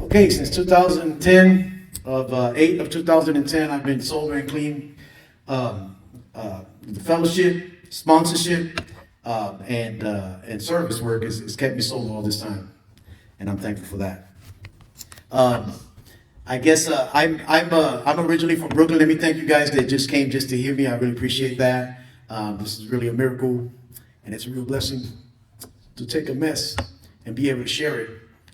Okay, since 2010, 8 of 2010, I've been sober and clean. The fellowship, sponsorship, and service work has kept me sober all this time, and I'm thankful for that. I guess I'm originally from Brooklyn. Let me thank you guys that just came just to hear me. I really appreciate that. This is really a miracle, and it's a real blessing to take a mess and be able to share it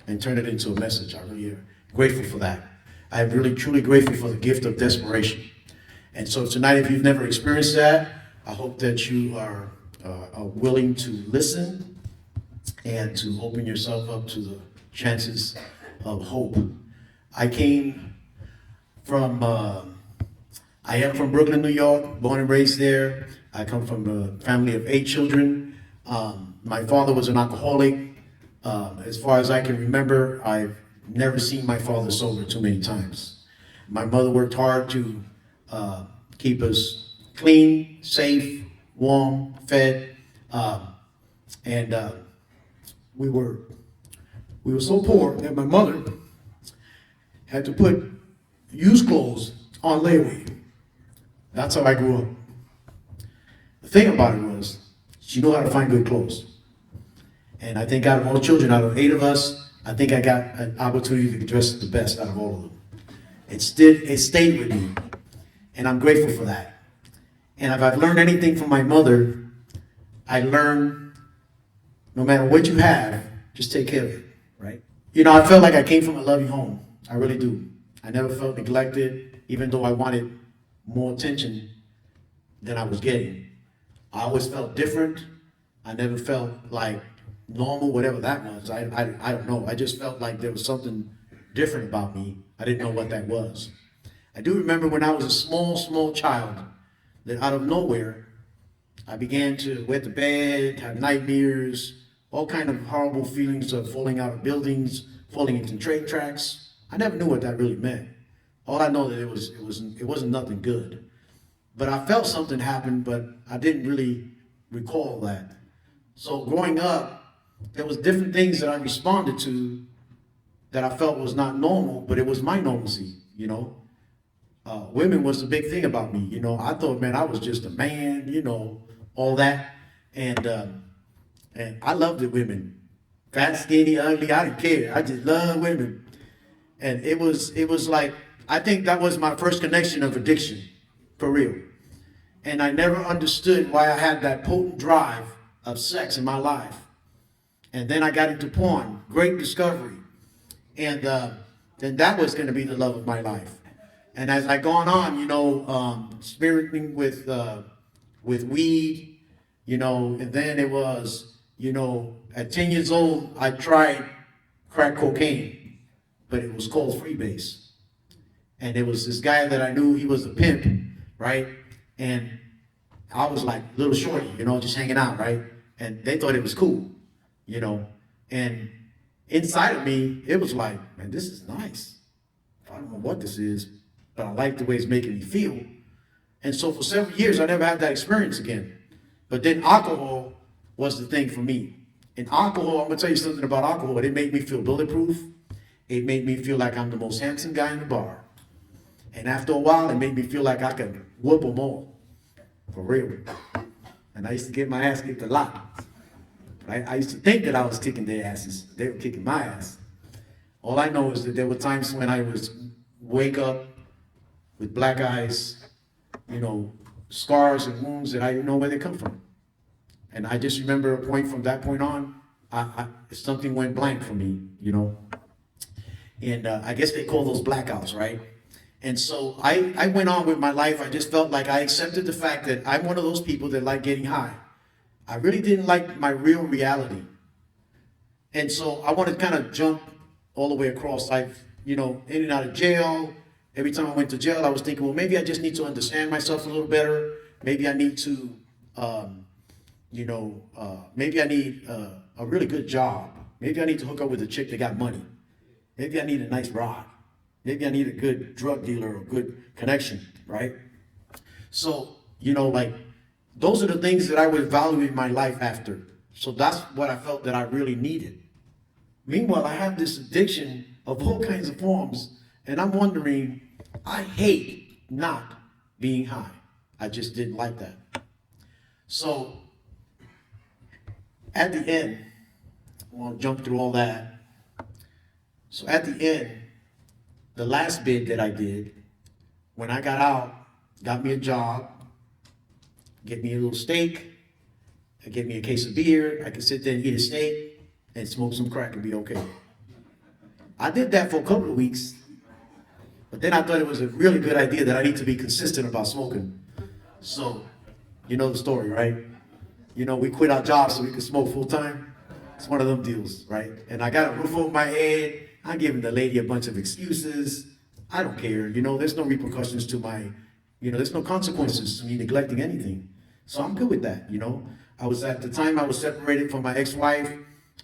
and turn it into a message. I'm really grateful for that. I'm really truly grateful for the gift of desperation. And so tonight, if you've never experienced that, I hope that you are willing to listen and to open yourself up to the chances of hope. I am from Brooklyn, New York, born and raised there. I come from a family of 8 children. My father was an alcoholic. As far as I can remember, I've never seen my father sober too many times. My mother worked hard to keep us clean, safe, warm, fed, and we were so poor that my mother had to put used clothes on layaway. That's how I grew up. The thing about it was, she knew how to find good clothes. And I think out of all children, out of 8 of us, I think I got an opportunity to dress the best out of all of them. It stayed with me, and I'm grateful for that. And if I've learned anything from my mother, I learned no matter what you have, just take care of it, right? You know, I felt like I came from a loving home. I really do. I never felt neglected, even though I wanted more attention than I was getting. I always felt different. I never felt like normal, whatever that was. I don't know. I just felt like there was something different about me. I didn't know what that was. I do remember when I was a small child that out of nowhere, I began to wet the bed, have nightmares, all kind of horrible feelings of falling out of buildings, falling into train tracks. I never knew what that really meant. All I know that it wasn't nothing good. But I felt something happen, but I didn't really recall that. So growing up, there was different things that I responded to that I felt was not normal, but it was my normalcy, you know. Women was the big thing about me, you know. I thought, man, I was just a man, you know, all that. And I loved the women. Fat, skinny, ugly, I didn't care. I just loved women. And it was like, I think that was my first connection of addiction, for real. And I never understood why I had that potent drive of sex in my life. And then I got into porn, great discovery. And then that was going to be the love of my life. And as I gone on, you know, experimenting with weed, you know, and then it was, you know, at 10 years old, I tried crack cocaine, but it was called freebase. And it was this guy that I knew, he was a pimp, right? And I was like little shorty, you know, just hanging out, right? And they thought it was cool, you know. And inside of me, it was like, man, this is nice. I don't know what this is, but I like the way it's making me feel. And so for several years, I never had that experience again. But then alcohol was the thing for me. And alcohol, I'm gonna tell you something about alcohol. It made me feel bulletproof. It made me feel like I'm the most handsome guy in the bar. And after a while, it made me feel like I could whoop them all, for real. And I used to get my ass kicked a lot. Right? I used to think that I was kicking their asses. They were kicking my ass. All I know is that there were times when I was wake up with black eyes, you know, scars and wounds that I didn't know where they come from. And I just remember a point from that point on, something went blank for me, you know. And I guess they call those blackouts, right? And so I went on with my life. I just felt like I accepted the fact that I'm one of those people that like getting high. I really didn't like my real reality. And so I want to kind of jump all the way across. You know, in and out of jail. Every time I went to jail, I was thinking, well, maybe I just need to understand myself a little better. Maybe I need to, maybe I need a really good job. Maybe I need to hook up with a chick that got money. Maybe I need a nice rod. Maybe I need a good drug dealer or a good connection, right? So, you know, like, those are the things that I would value in my life after. So that's what I felt that I really needed. Meanwhile, I have this addiction of all kinds of forms. And I'm wondering, I hate not being high. I just didn't like that. So at the end, I want to jump through all that. So at the end, the last bid that I did, when I got out, got me a job, get me a little steak, get me a case of beer. I could sit there and eat a steak and smoke some crack and be okay. I did that for a couple of weeks, but then I thought it was a really good idea that I need to be consistent about smoking. So, you know the story, right? You know, we quit our jobs so we could smoke full time. It's one of them deals, right? And I got a roof over my head. I'm giving the lady a bunch of excuses. I don't care. You know, there's no repercussions to my, there's no consequences to me neglecting anything. So I'm good with that, you know. At the time I was separated from my ex-wife.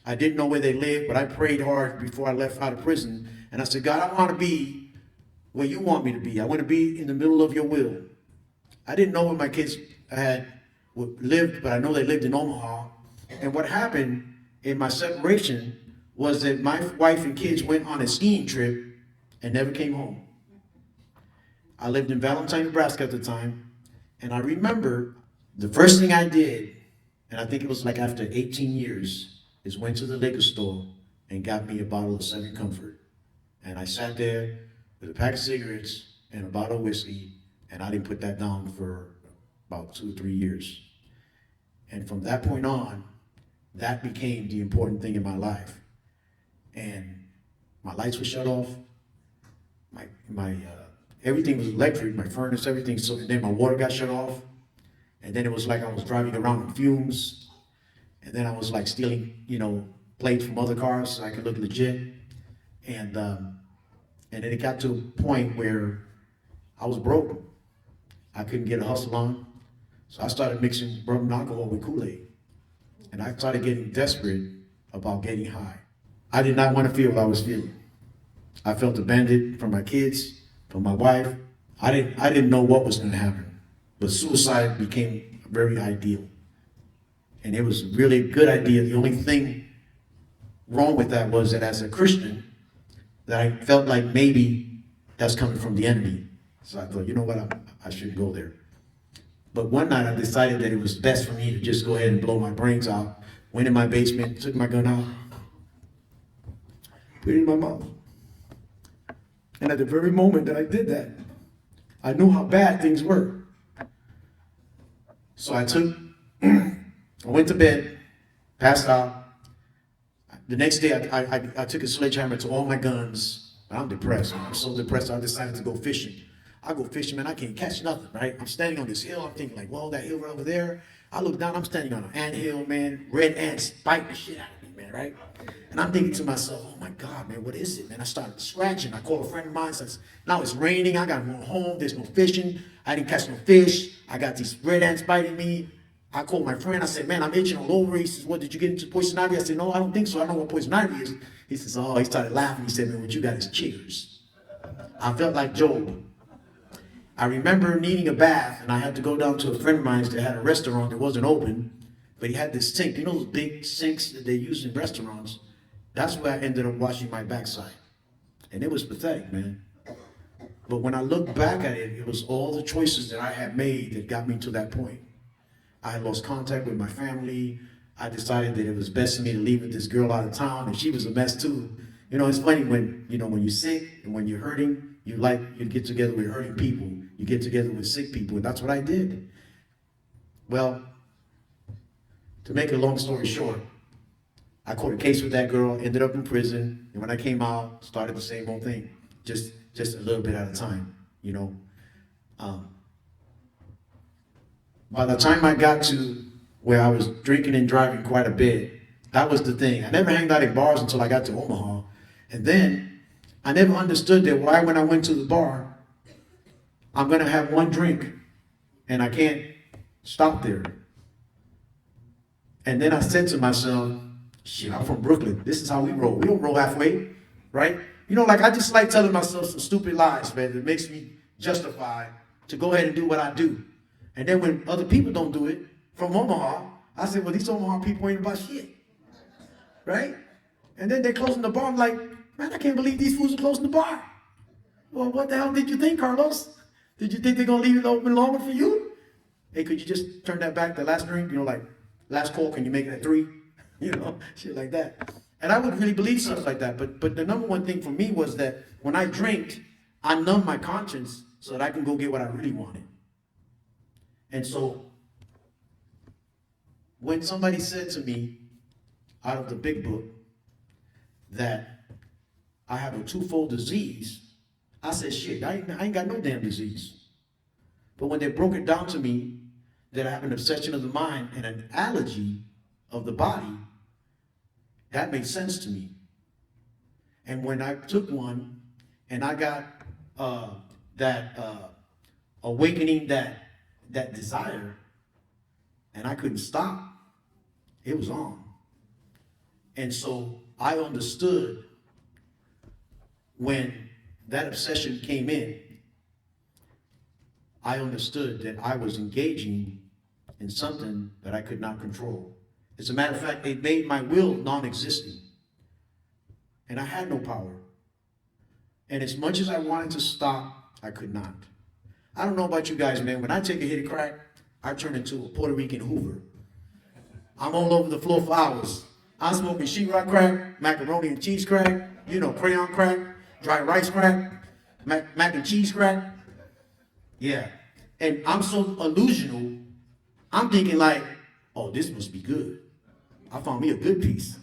I didn't know where they lived, but I prayed hard before I left out of prison. And I said, God, I want to be where you want me to be. I want to be in the middle of your will. I didn't know where my kids lived, but I know they lived in Omaha. And what happened in my separation was that my wife and kids went on a skiing trip and never came home. I lived in Valentine, Nebraska at the time. And I remember the first thing I did, and I think it was like after 18 years, is went to the liquor store and got me a bottle of 7 Comfort. And I sat there with a pack of cigarettes and a bottle of whiskey, and I didn't put that down for about 2 or 3 years. And from that point on, that became the important thing in my life. And my lights were shut off. My everything was electric, my furnace, everything. So then my water got shut off. And then it was like I was driving around in fumes. And then I was like stealing, plates from other cars so I could look legit. And then it got to a point where I was broke. I couldn't get a hustle on. So I started mixing rubbing alcohol with Kool-Aid. And I started getting desperate about getting high. I did not want to feel what I was feeling. I felt abandoned from my kids, from my wife. I didn't know what was going to happen. But suicide became very ideal. And it was really a good idea. The only thing wrong with that was that as a Christian, that I felt like maybe that's coming from the enemy. So I thought, you know what, I shouldn't go there. But one night I decided that it was best for me to just go ahead and blow my brains out. Went in my basement, took my gun out, put it in my mouth. And at the very moment that I did that, I knew how bad things were. So I went to bed, passed out. The next day, I took a sledgehammer to all my guns. I'm depressed. I'm so depressed, I decided to go fishing. I go fishing, man, I can't catch nothing, right? I'm standing on this hill. I'm thinking like, whoa, that hill right over there. I look down, I'm standing on an anthill, man. Red ants biting the shit out of me, man, right? And I'm thinking to myself, oh my God, man, what is it, man? I started scratching. I called a friend of mine, says, now it's raining. I got to go home. There's no fishing. I didn't catch no fish. I got these red ants biting me. I called my friend. I said, man, I'm itching all over. He says, what, did you get into poison ivy? I said, no, I don't think so. I know what poison ivy is. He says, oh, he started laughing. He said, man, what you got is chiggers. I felt like Job. I remember needing a bath, and I had to go down to a friend of mine's that had a restaurant that wasn't open, but he had this sink. You know those big sinks that they use in restaurants? That's where I ended up washing my backside. And it was pathetic, man. But when I look back at it, it was all the choices that I had made that got me to that point. I had lost contact with my family. I decided that it was best for me to leave with this girl out of town, and she was a mess too. You know, it's funny when you're sick and when you're hurting, you get together with hurting people. You get together with sick people, and that's what I did. Well, to make a long story short, I caught a case with that girl, ended up in prison, and when I came out, started the same old thing, just a little bit at a time, you know. By the time I got to where I was drinking and driving quite a bit, that was the thing. I never hanged out in bars until I got to Omaha, and then I never understood that why when I went to the bar, I'm going to have one drink, and I can't stop there. And then I said to myself, shit, I'm from Brooklyn. This is how we roll. We don't roll halfway, right? You know, like I just like telling myself some stupid lies, man, that makes me justify to go ahead and do what I do. And then when other people don't do it, from Omaha, I said, well, these Omaha people ain't about shit, right? And then they're closing the bar. I'm like, Man, I can't believe these fools are closing the bar. Well, what the hell did you think, Carlos? Did you think they're going to leave it open longer for you? Hey, could you just turn that back, the last drink, like last call, can you make it at 3? Shit like that. And I would really believe stuff like that. But the number one thing for me was that when I drank, I numbed my conscience so that I can go get what I really wanted. And so when somebody said to me out of the big book that I have a twofold disease, I said, shit, I ain't got no damn disease. But when they broke it down to me that I have an obsession of the mind and an allergy of the body, that made sense to me. And when I took one and I got that awakening, that desire, and I couldn't stop, it was on. And so I understood when that obsession came in, I understood that I was engaging in something that I could not control. As a matter of fact, it made my will non-existent. And I had no power. And as much as I wanted to stop, I could not. I don't know about you guys, man. When I take a hit of crack, I turn into a Puerto Rican Hoover. I'm all over the floor for hours. I'm smoking sheetrock crack, macaroni and cheese crack, crayon crack, dry rice crack, mac and cheese crack. Yeah. And I'm so illusional, I'm thinking like, oh, this must be good. I found me a good piece.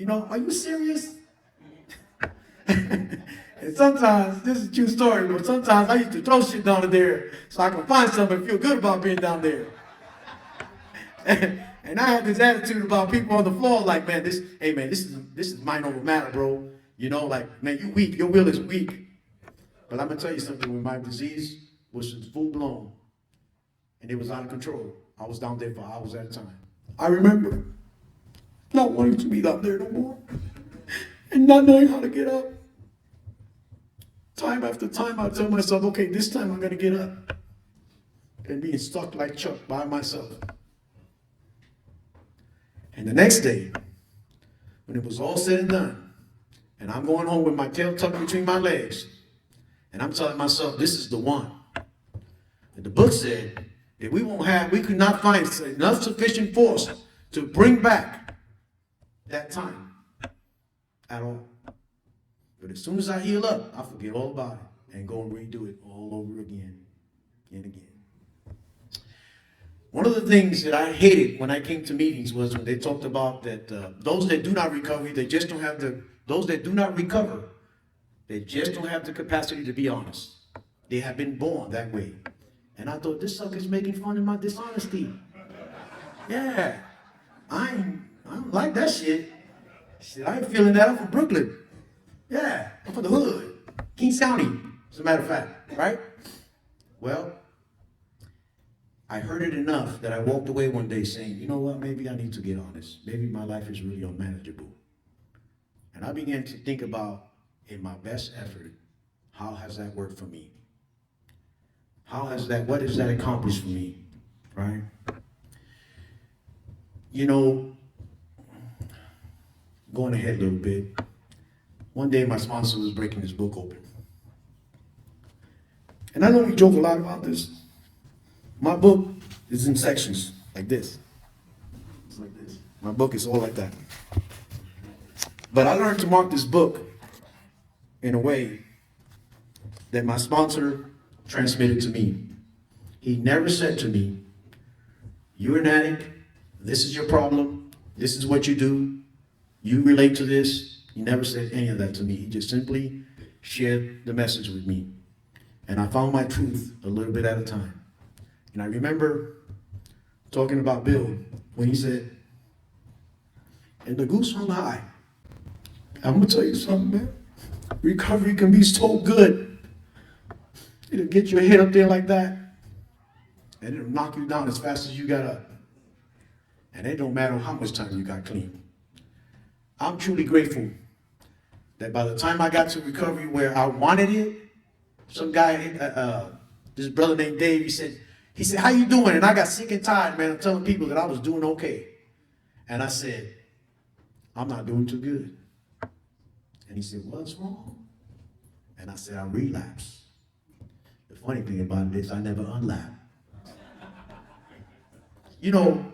Are you serious? And sometimes, this is a true story, but sometimes I used to throw shit down there so I can find something and feel good about being down there. And I had this attitude about people on the floor, like, man, this is mind over matter, bro. Man, you weak, your will is weak. But I'm gonna tell you something, when my disease was full blown and it was out of control, I was down there for hours at a time. I remember not wanting to be down there no more and not knowing how to get up. Time after time, I tell myself, okay, this time I'm gonna get up. And being stuck like Chuck by myself. And the next day, when it was all said and done, and I'm going home with my tail tucked between my legs, and I'm telling myself, this is the one. And the book said that we could not find enough sufficient force to bring back that time at all. But as soon as I heal up, I forget all about it and go and redo it all over again and again. One of the things that I hated when I came to meetings was when they talked about that those that do not recover, they just don't have those that do not recover, they just don't have the capacity to be honest. They have been born that way. And I thought, this sucker's making fun of my dishonesty. Yeah, I don't like that shit. Shit, I ain't feeling that. I'm from Brooklyn. Yeah, I'm from the hood. Kings County, as a matter of fact, right? Well, I heard it enough that I walked away one day saying, you know what, maybe I need to get honest. Maybe my life is really unmanageable. And I began to think about, in my best effort, how has that worked for me? What has that accomplished for me, right? Going ahead a little bit, one day my sponsor was breaking his book open. And I know we joke a lot about this. My book is in sections, like this. It's like this. My book is all like that. But I learned to mark this book in a way that my sponsor transmitted to me. He never said to me, you're an addict, this is your problem, this is what you do, you relate to this. He never said any of that to me. He just simply shared the message with me. And I found my truth a little bit at a time. And I remember talking about Bill when he said, and the goose hung high. I'm gonna tell you something, man. Recovery can be so good. It'll get your head up there like that, and it'll knock you down as fast as you got up. And it don't matter how much time you got clean. I'm truly grateful that by the time I got to recovery where I wanted it, some guy, this brother named Dave, he said, how you doing? And I got sick and tired, man, of telling people that I was doing okay. And I said, I'm not doing too good. And he said, what's wrong? And I said, I relapsed. The funny thing about it is I never unlap. You know,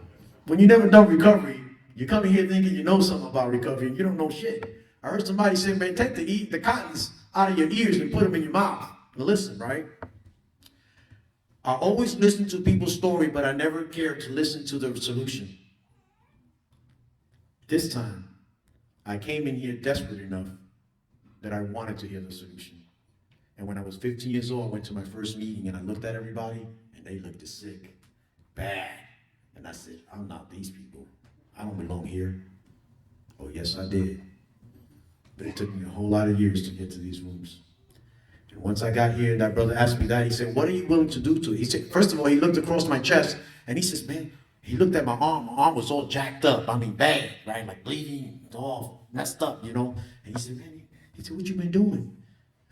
when you never done recovery, you come in here thinking you know something about recovery and you don't know shit. I heard somebody say, man, take the cottons out of your ears and put them in your mouth. Now listen, right? I always listen to people's story, but I never cared to listen to the solution. This time, I came in here desperate enough that I wanted to hear the solution. And when I was 15 years old, I went to my first meeting and I looked at everybody and they looked sick, bad. And I said, I'm not these people. I don't belong here. Oh, yes, I did. But it took me a whole lot of years to get to these rooms. And once I got here, that brother asked me that. He said, what are you willing to do to it? He said, first of all, he looked across my chest and he says, man, he looked at my arm. My arm was all jacked up. I mean, bad, right? Like bleeding, all messed up, you know? And he said, man, he said, what you been doing?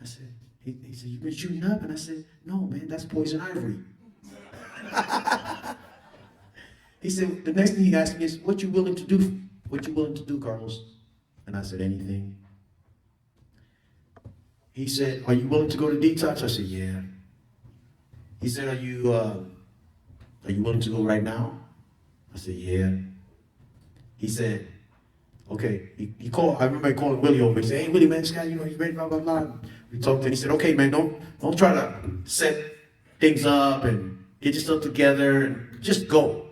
I said, he said, you been shooting up? And I said, no, man, that's poison ivory. He said, the next thing he asked me is, what you willing to do? What you willing to do, Carlos? And I said, anything. He said, are you willing to go to detox? I said, yeah. He said, are you willing to go right now? I said, yeah. He said, okay. He called, I remember calling Willie over. He said, hey, Willie, man, this guy, you know, he's ready, blah, blah, blah. We talked and he said, okay, man, don't try to set things up and get yourself together and just go.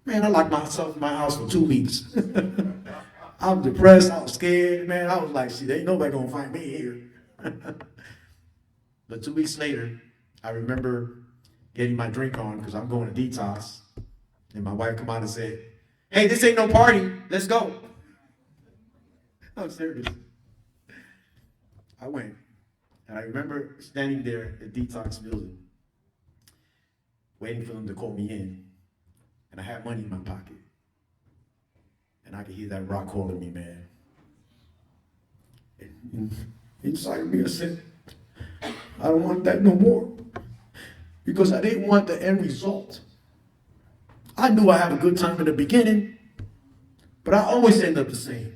Man, I locked myself in my house for 2 weeks. I was depressed, I was scared, man. I was like, shit, ain't nobody gonna find me here. But 2 weeks later, I remember getting my drink on because I'm going to detox. And my wife come out and said, hey, this ain't no party, let's go. I'm serious. I went, and I remember standing there at the detox building, waiting for them to call me in. And I had money in my pocket. And I could hear that rock calling me, man. And inside of me, I said, I don't want that no more. Because I didn't want the end result. I knew I had a good time in the beginning, but I always end up the same.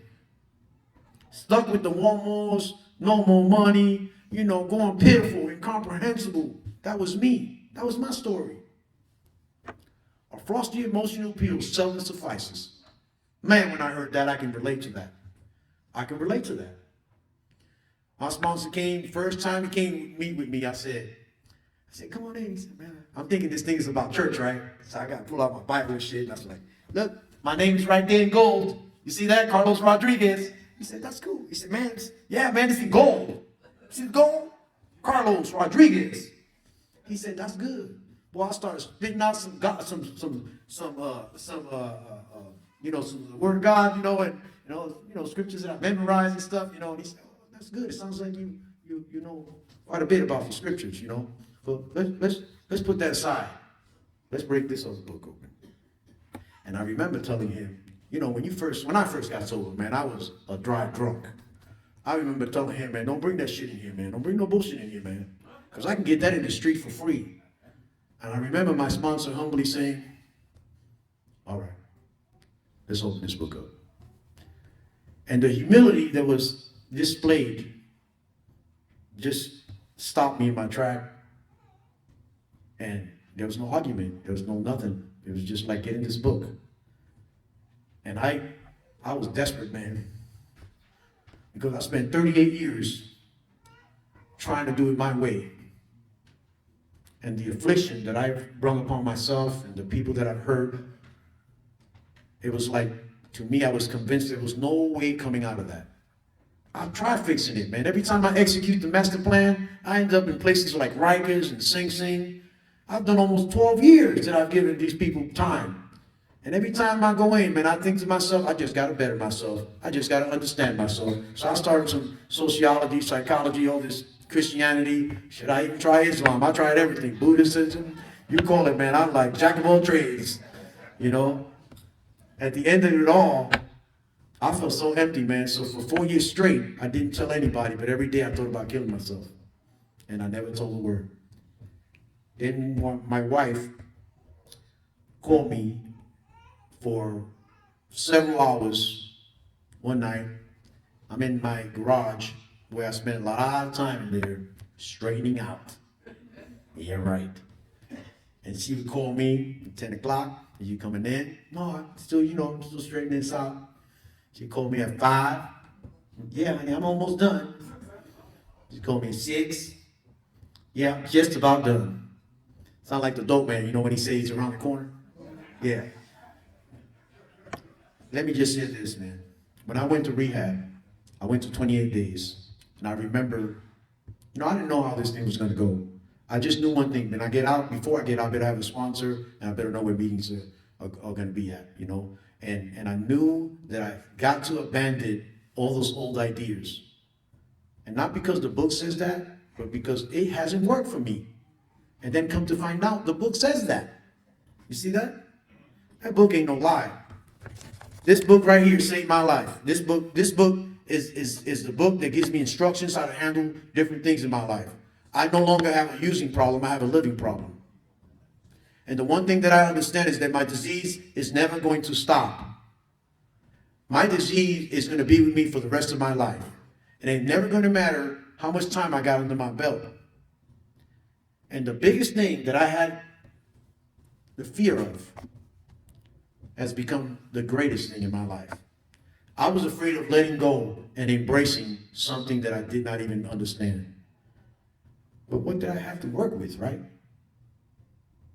Stuck with the one-mores, no more money, you know, going pitiful, incomprehensible. That was me. That was my story. A frosty emotional pill seldom suffices. Man, when I heard that, I can relate to that. I can relate to that. My sponsor came, first time he came meet with me, I said, come on in. He said, man, I'm thinking this thing is about church, right? So I got to pull out my Bible and shit. And I was like, look, my name's right there in gold. You see that? Carlos Rodriguez. He said, that's cool. He said, man, yeah, man, it's in gold. I said, gold? Carlos Rodriguez. He said, that's good. Well, I started spitting out some word of God, you know, and scriptures that I memorized and stuff, you know. And he said, oh, that's good. It sounds like you know quite a bit about the scriptures, you know. But let's put that aside. Let's break this other book open. And I remember telling him, you know, when I first got sober, man, I was a dry drunk. I remember telling him, man, don't bring that shit in here, man. Don't bring no bullshit in here, man. Because I can get that in the street for free. And I remember my sponsor humbly saying, all right, let's open this book up. And the humility that was displayed just stopped me in my track. And there was no argument. There was no nothing. It was just like getting this book. And I was desperate, man. Because I spent 38 years trying to do it my way. And the affliction that I've brought upon myself and the people that I've hurt, it was like, to me, I was convinced there was no way coming out of that. I've tried fixing it, man. Every time I execute the master plan, I end up in places like Rikers and Sing Sing. I've done almost 12 years that I've given these people time. And every time I go in, man, I think to myself, I just got to better myself. I just got to understand myself. So I started some sociology, psychology, all this Christianity. Should I even try Islam? I tried everything. Buddhism, you call it, man. I'm like jack of all trades, you know. At the end of it all, I felt so empty, man. So for 4 years straight, I didn't tell anybody, but every day I thought about killing myself. And I never told a word. Then my wife called me for several hours one night I'm in my garage where I spent a lot of time in there straightening out. Yeah, right. And she would call me at 10 o'clock. Are you coming in? No, I'm still, I'm still straightening this out. She called me at 5. Yeah, honey, I'm almost done. She called me at 6. Yeah, just about done. Sound like the dope man, when he says he's around the corner? Yeah. Let me just say this, man. When I went to rehab, I went to 28 days. And I remember, I didn't know how this thing was going to go. I just knew one thing. When I get out, before I get out, I better have a sponsor, and I better know where meetings are going to be at, And I knew that I got to abandon all those old ideas. And not because the book says that, but because it hasn't worked for me. And then come to find out, the book says that. You see that? That book ain't no lie. This book right here saved my life. This book is the book that gives me instructions how to handle different things in my life. I no longer have a using problem, I have a living problem. And the one thing that I understand is that my disease is never going to stop. My disease is going to be with me for the rest of my life. It ain't never going to matter how much time I got under my belt. And the biggest thing that I had the fear of has become the greatest thing in my life. I was afraid of letting go and embracing something that I did not even understand. But what did I have to work with, right?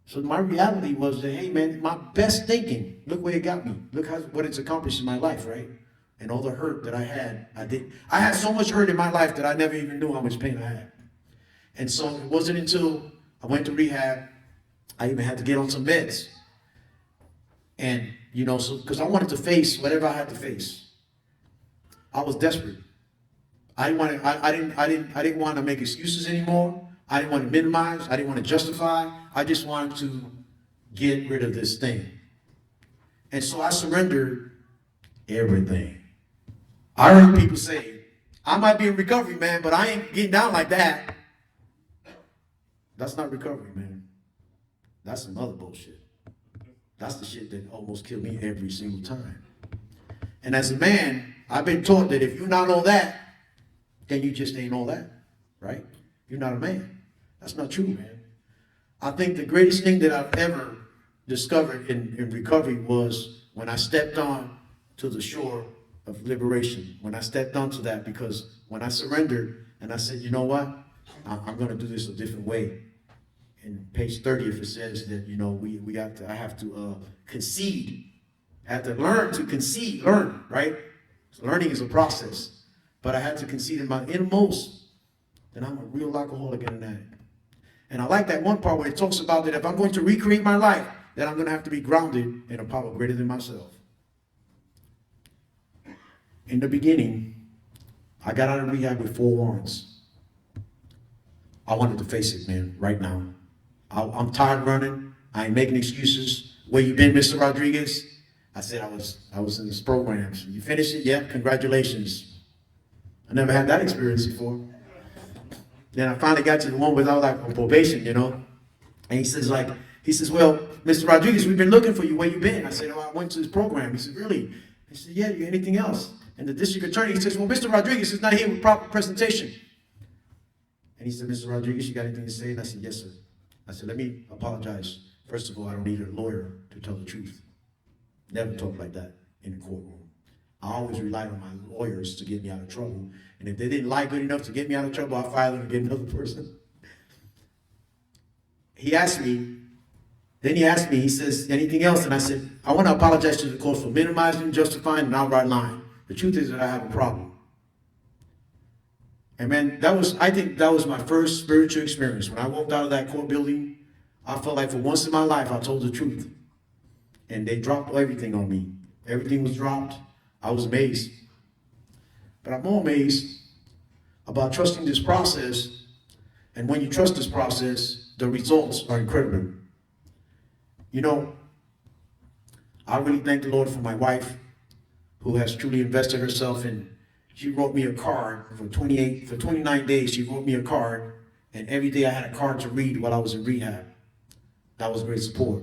So my reality was that, hey man, my best thinking, look where it got me. Look what it's accomplished in my life, right? And all the hurt that I had, I had so much hurt in my life that I never even knew how much pain I had. And so it wasn't until I went to rehab, I even had to get on some meds. And, because I wanted to face whatever I had to face. I was desperate. I didn't want to make excuses anymore. I didn't want to minimize. I didn't want to justify. I just wanted to get rid of this thing. And so I surrendered everything. I heard people say, I might be in recovery, man, but I ain't getting down like that. That's not recovery, man. That's some other bullshit. That's the shit that almost killed me every single time. And as a man, I've been taught that if you're not all that, then you just ain't all that, right? You're not a man. That's not true, man. I think the greatest thing that I've ever discovered in recovery was when I stepped on to the shore of liberation. When I stepped onto that, because when I surrendered and I said, you know what? I'm going to do this a different way. In page 30, if it says that, I have to concede. I have to learn to concede, right? So learning is a process. But I had to concede in my innermost that I'm a real alcoholic and an addict. And I like that one part where it talks about that if I'm going to recreate my life, that I'm going to have to be grounded in a power greater than myself. In the beginning, I got out of rehab with 4 warrants. I wanted to face it, man, right now. I'm tired of running. I ain't making excuses. Where you been, Mr. Rodriguez? I said I was in this program. So you finished it? Yeah, congratulations. I never had that experience before. Then I finally got to the one without on probation, And he says, well, Mr. Rodriguez, we've been looking for you. Where you been? I said, I went to this program. He said, really? I said, yeah, you anything else? And the district attorney, he says, well, Mr. Rodriguez is not here with proper presentation. And he said, Mr. Rodriguez, you got anything to say? And I said, yes, sir. I said, let me apologize. First of all, I don't need a lawyer to tell the truth. Never talk like that in the courtroom. I always relied on my lawyers to get me out of trouble. And if they didn't lie good enough to get me out of trouble, I filed them and get another person. He asked me, he says, anything else? And I said, I want to apologize to the court for minimizing, justifying, and outright lying. The truth is that I have a problem. And man, I think that was my first spiritual experience. When I walked out of that court building, I felt like for once in my life, I told the truth. And they dropped everything on me. Everything was dropped. I was amazed. But I'm more amazed about trusting this process. And when you trust this process, the results are incredible. I really thank the Lord for my wife, who has truly invested herself in. She wrote me a card for 29 days. She wrote me a card, and every day I had a card to read while I was in rehab. That was great support.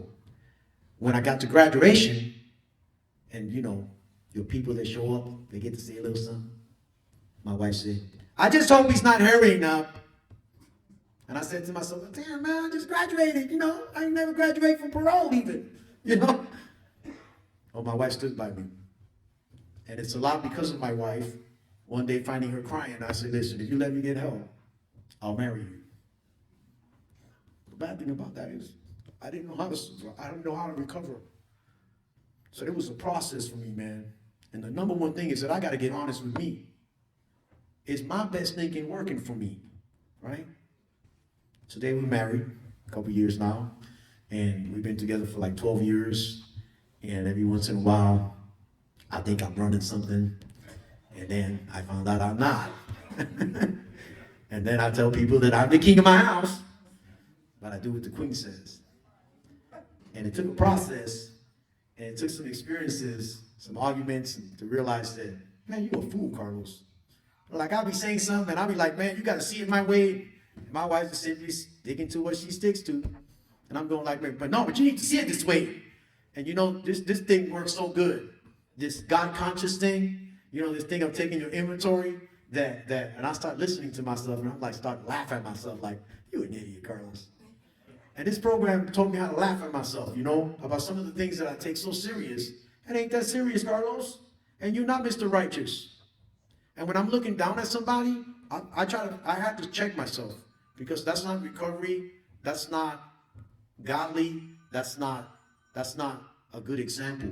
When I got to graduation, and your people that show up, they get to say a little something. My wife said, I just hope he's not hurrying up. And I said to myself, damn, man, I just graduated, you know. I ain't never graduated from parole even, you know. Oh, my wife stood by me. And it's a lot because of my wife. One day finding her crying, I said, listen, if you let me get help, I'll marry you. The bad thing about that is I didn't know how to recover. So it was a process for me, man. And the number one thing is that I got to get honest with me. Is my best thinking working for me, right? Today we're married, a couple years now, and we've been together for like 12 years. And every once in a while, I think I'm running something, and then I found out I'm not. And then I tell people that I'm the king of my house, but I do what the queen says. And it took a process, and it took some experiences, some arguments, to realize that, man, you a fool, Carlos. Like, I'll be saying something, and I'll be like, man, you got to see it my way. And my wife is simply sticking to what she sticks to. And I'm going like, but you need to see it this way. And you know, this thing works so good. This God conscious thing, you know, this thing of taking your inventory, and I start listening to myself, and I'm like, start laughing at myself, like, you an idiot, Carlos. And this program taught me how to laugh at myself, you know, about some of the things that I take so serious. It ain't that serious, Carlos. And you're not Mr. Righteous. And when I'm looking down at somebody, I have to check myself, because that's not recovery, that's not godly, that's not a good example,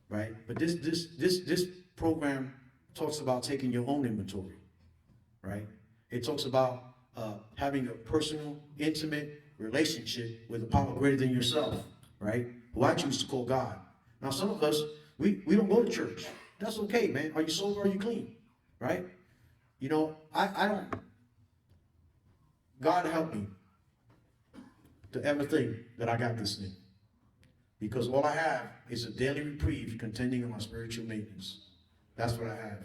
right? But this program talks about taking your own inventory, right? It talks about having a personal, intimate relationship with a power greater than yourself, right? Who I choose to call God. Now, some of us, we don't go to church. That's okay, man. Are you sober or are you clean? Right? You know, I don't, God help me to ever think that I got this thing. Because all I have is a daily reprieve contending on my spiritual maintenance. That's what I have.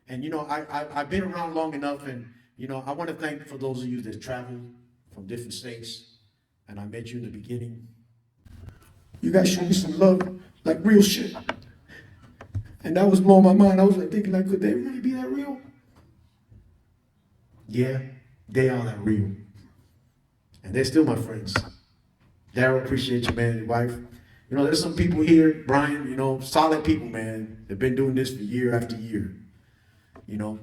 And you know, I've been around long enough, and you know, I want to thank for those of you that traveled from different states, and I met you in the beginning. You guys showed me some love, like real shit. And that was blowing my mind. I was like thinking, like, could they really be that real? Yeah, they are that real. And they're still my friends. Daryl, appreciate you, man, your wife. You know, there's some people here, Brian, you know, solid people, man. They've been doing this for year after year, you know.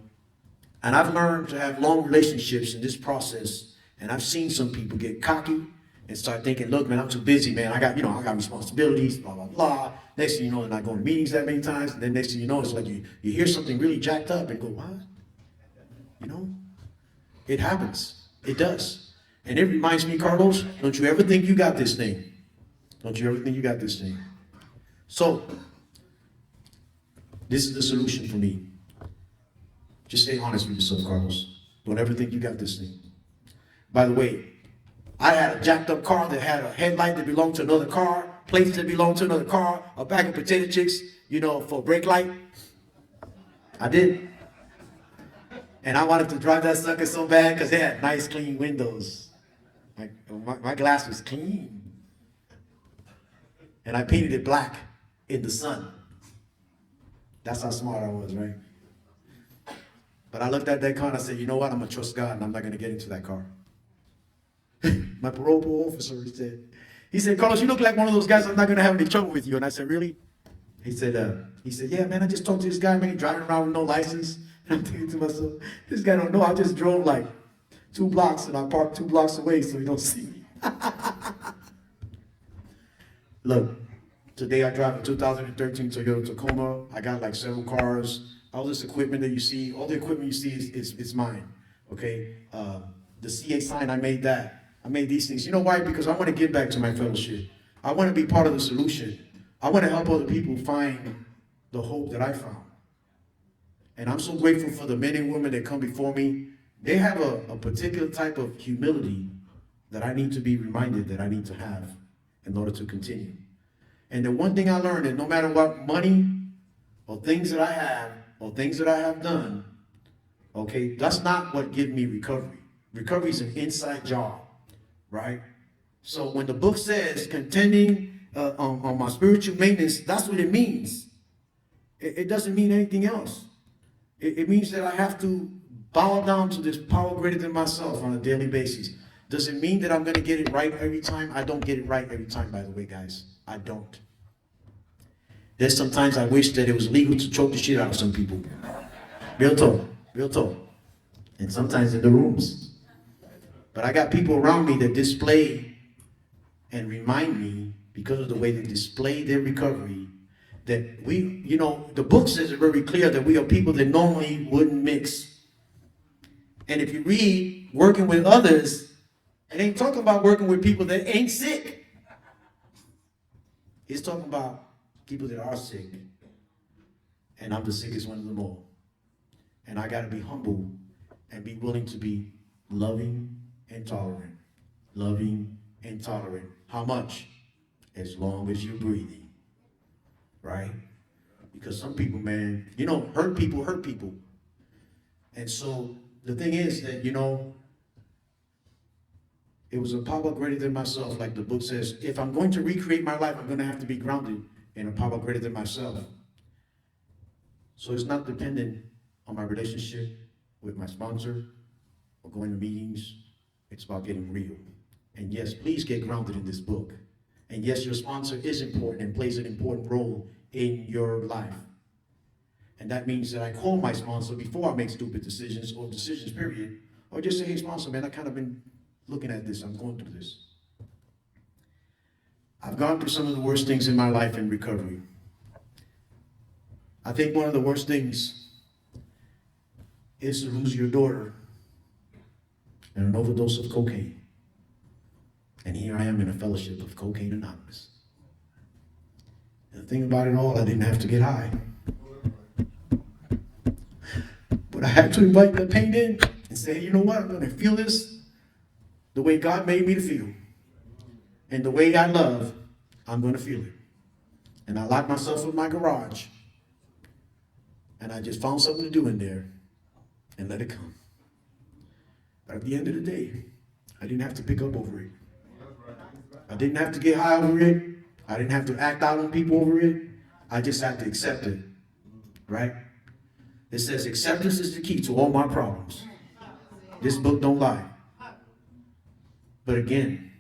And I've learned to have long relationships in this process. And I've seen some people get cocky and start thinking, look, man, I'm too busy, man. I got responsibilities, blah, blah, blah. Next thing you know, they're not going to meetings that many times. And then next thing you know, it's like you hear something really jacked up and go, what? You know? It happens. It does. And it reminds me, Carlos, don't you ever think you got this thing. Don't you ever think you got this thing. So, this is the solution for me. Just stay honest with yourself, Carlos. Don't ever think you got this thing. By the way, I had a jacked up car that had a headlight that belonged to another car, plates that belonged to another car, a bag of potato chips, you know, for a brake light. I did. And I wanted to drive that sucker so bad because they had nice, clean windows. My glass was clean. And I painted it black in the sun. That's how smart I was, right? But I looked at that car and I said, you know what? I'm going to trust God and I'm not going to get into that car. My parole officer, he said, Carlos, you look like one of those guys I'm not going to have any trouble with you. And I said, really? He said, yeah, man, I just talked to this guy, man, driving around with no license. And I'm thinking to myself, this guy don't know. I just drove like 2 blocks and I parked 2 blocks away so he don't see me. Look, today I drive a 2013 Toyota Tacoma. I got like several cars. All this equipment that you see, all the equipment you see is mine, okay? The CA sign, I made that. I made these things. You know why? Because I want to give back to my fellowship. I want to be part of the solution. I want to help other people find the hope that I found. And I'm so grateful for the men and women that come before me. They have a particular type of humility that I need to be reminded that I need to have in order to continue. And the one thing I learned is no matter what money or things that I have or things that I have done, okay, that's not what gives me recovery. Recovery is an inside job, right? So when the book says contending on my spiritual maintenance, that's what it means. It doesn't mean anything else. It means that I have to bow down to this power greater than myself on a daily basis. Does it mean that I'm going to get it right every time? I don't get it right every time, by the way, guys. I don't. There's sometimes I wish that it was legal to choke the shit out of some people. Real talk, real talk. And sometimes in the rooms. But I got people around me that display and remind me, because of the way they display their recovery, that we, the book says it very clear that we are people that normally wouldn't mix. And if you read working with others, it ain't talking about working with people that ain't sick. It's talking about people that are sick. And I'm the sickest one of them all. And I got to be humble and be willing to be loving and tolerant. Loving and tolerant. How much? As long as you're breathing. Right? Because some people, man, hurt people hurt people. And so the thing is that, it was a power greater than myself, like the book says. If I'm going to recreate my life, I'm going to have to be grounded in a power greater than myself. So it's not dependent on my relationship with my sponsor or going to meetings. It's about getting real. And yes, please get grounded in this book. And yes, your sponsor is important and plays an important role in your life. And that means that I call my sponsor before I make stupid decisions or decisions, period. Or just say, hey, sponsor, man, I kind of been looking at this. I'm going through this. I've gone through some of the worst things in my life in recovery. I think one of the worst things is to lose your daughter and an overdose of cocaine. And here I am in a fellowship of Cocaine Anonymous. And the thing about it all, I didn't have to get high. But I had to invite that pain in and say, you know what, I'm going to feel this the way God made me to feel. And the way I love, I'm going to feel it. And I locked myself in my garage. And I just found something to do in there and let it come. But at the end of the day, I didn't have to pick up over it. I didn't have to get high over it. I didn't have to act out on people over it. I just had to accept it. Right? It says acceptance is the key to all my problems. This book don't lie. But again,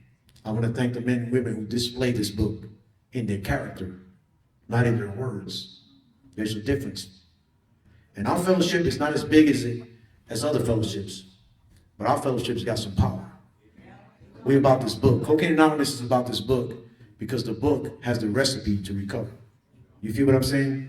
I want to thank the men and women who display this book in their character, not in their words. There's a difference. And our fellowship is not as big as other fellowships, but our fellowship's got some power. We're about this book. Cocaine Anonymous is about this book because the book has the recipe to recover. You feel what I'm saying?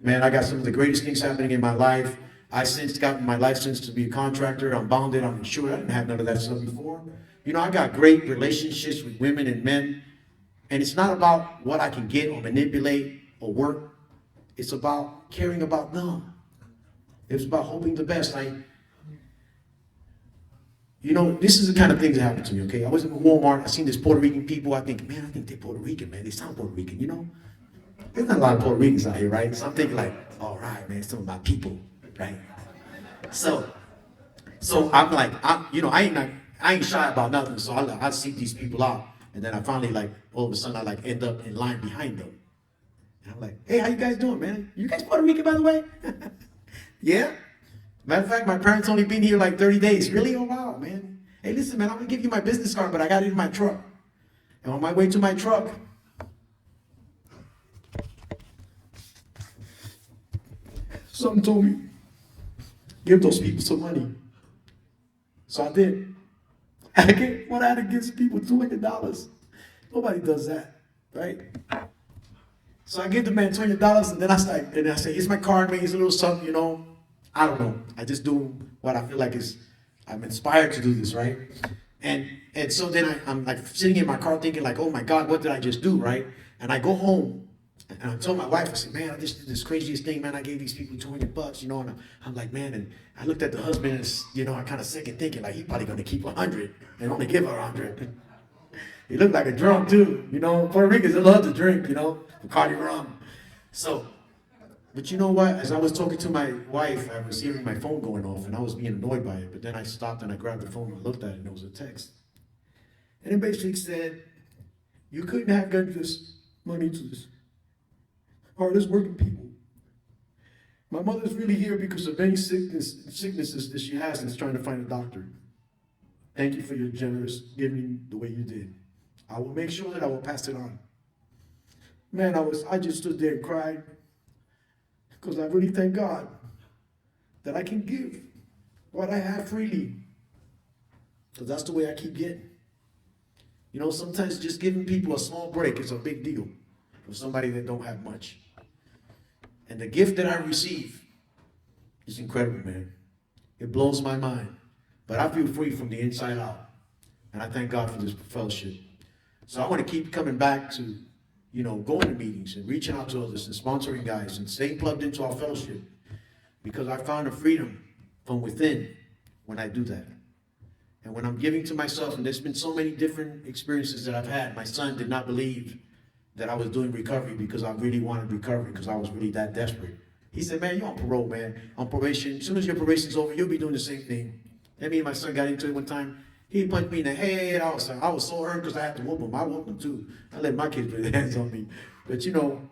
Man, I got some of the greatest things happening in my life. I since gotten my license to be a contractor. I'm bonded. I'm insured. I didn't have none of that stuff before. I got great relationships with women and men. And it's not about what I can get or manipulate or work. It's about caring about them. It's about hoping the best. This is the kind of things that happen to me, okay? I was in Walmart. I seen this Puerto Rican people. I think they're Puerto Rican, man. They sound Puerto Rican, There's not a lot of Puerto Ricans out here, right? So I'm thinking like, all right, man, some of my people, right? So I'm like, I ain't shy about nothing. So I seek these people out. And then I finally, all of a sudden, I end up in line behind them. And I'm like, hey, how you guys doing, man? You guys Puerto Rican, by the way? Yeah? Matter of fact, my parents only been here 30 days. Really? Oh, wow, man. Hey, listen, man, I'm going to give you my business card, but I got it in my truck. And on my way to my truck, something told me, give those people some money. So I did. I had to give some people $200. Nobody does that, right? So I give the man $200, and then I say, here's my card, man, here's a little something, I don't know. I just do what I feel like I'm inspired to do this, right? And so then I'm sitting in my car thinking oh my God, what did I just do, right? And I go home and I told my wife, I said, man, I just did this craziest thing, man. I gave these people $200, and I'm like, man, and I looked at the husband and, I kind of second thinking he probably going to keep 100 and only give her 100. He looked like a drunk too, Puerto Ricans, they love to drink, Bacardi rum. So, but you know what? As I was talking to my wife, I was hearing my phone going off, and I was being annoyed by it. But then I stopped and I grabbed the phone and looked at it, and it was a text. And it basically said, you couldn't have given this money to this hardest working people My mother's really here because of many sicknesses that she has and is trying to find a doctor. Thank you for your generous giving the way you did. I will make sure that I will pass it on. Man, I just stood there and cried because I really thank God that I can give what I have freely. Because that's the way I keep getting. You know, sometimes just giving people a small break is a big deal for somebody that don't have much. And the gift that I receive is incredible, man. It blows my mind. But I feel free from the inside out. And I thank God for this fellowship. So I want to keep coming back to, you know, going to meetings and reaching out to others and sponsoring guys and staying plugged into our fellowship. Because I found a freedom from within when I do that. And when I'm giving to myself, and there's been so many different experiences that I've had. My son did not believe that I was doing recovery because I really wanted recovery because I was really that desperate. He said, man, you're on parole, man. On probation. As soon as your probation's over, you'll be doing the same thing. And me and my son got into it one time. He punched me in the head. I was so hurt because I had to whoop him. I whooped him too. I let my kids put their hands on me. But you know,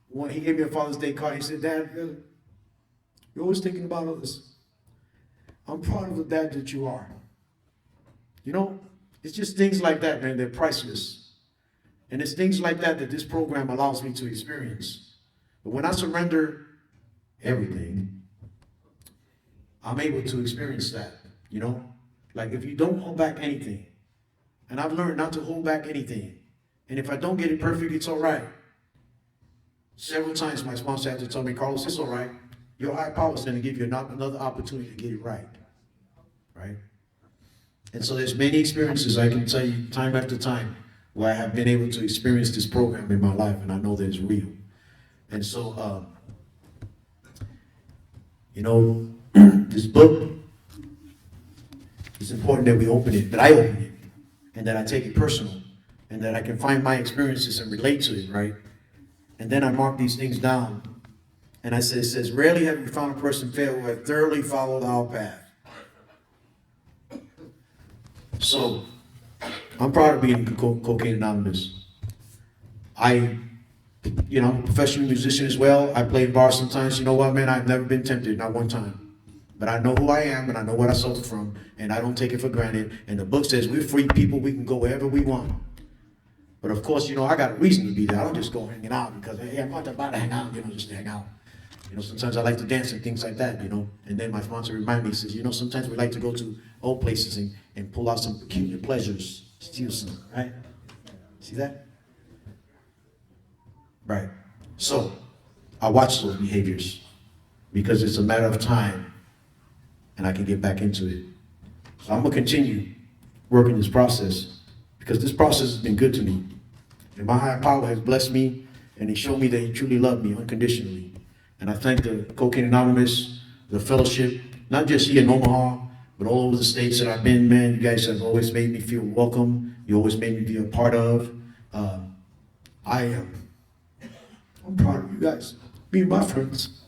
when he gave me a Father's Day card, he said, Dad, you're always thinking about others. I'm proud of the dad that you are. You know, it's just things like that, man. They're priceless. And it's things like that that this program allows me to experience. But when I surrender everything, I'm able to experience that, you know? Like if you don't hold back anything, and I've learned not to hold back anything, and if I don't get it perfect, it's all right. Several times my sponsor had to tell me, Carlos, it's all right. Your higher power is going to give you another opportunity to get it right, right? And so there's many experiences I can tell you time after time where I have been able to experience this program in my life, and I know that it's real. And so, you know, this book, it's important that we open it, that I open it, and that I take it personal, and that I can find my experiences and relate to it, right? And then I mark these things down, and it says, rarely have you found a person fail who have thoroughly followed our path. So, I'm proud of being Cocaine Anonymous. I'm a professional musician as well. I play bars sometimes. You know what, man? I've never been tempted, not one time. But I know who I am, and I know what I suffer from, and I don't take it for granted. And the book says we're free people. We can go wherever we want. But of course, you know, I got a reason to be there. I don't just go hanging out because, hey, I'm not about to hang out, just to hang out. You know, sometimes I like to dance and things like that, And then my sponsor reminded me, he says, sometimes we like to go to old places and pull out some peculiar pleasures, steal some, right? See that? Right. So, I watch those behaviors because it's a matter of time and I can get back into it. So I'm going to continue working this process because this process has been good to me. And my higher power has blessed me and he showed me that he truly loved me unconditionally. And I thank the Cocaine Anonymous, the fellowship, not just here in Omaha, but all over the states that I've been, man. You guys have always made me feel welcome. You always made me be a part of. I'm proud of you guys, being my friends.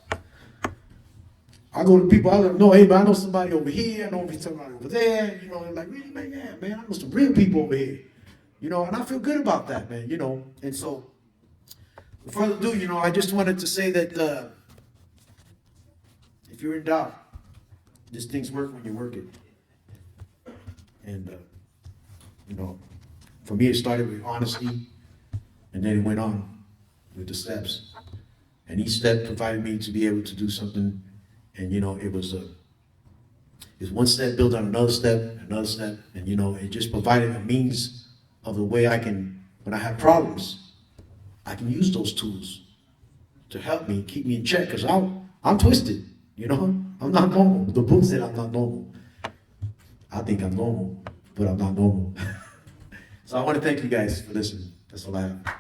I go to people, I let them know, hey, man, I know somebody over here, I know somebody over there, they're like, really, man, yeah, man, I know some real people over here, and I feel good about that, man, and so, without further ado, I just wanted to say that if you're in doubt, these things work when you work it, and, for me, it started with honesty, and then it went on with the steps, and each step provided me to be able to do something. And it was it's one step built on another step, and it just provided a means of the way I can, when I have problems, I can use those tools to help me, keep me in check, because I'm twisted, I'm not normal. The book said I'm not normal. I think I'm normal, but I'm not normal. So I want to thank you guys for listening. That's all I have.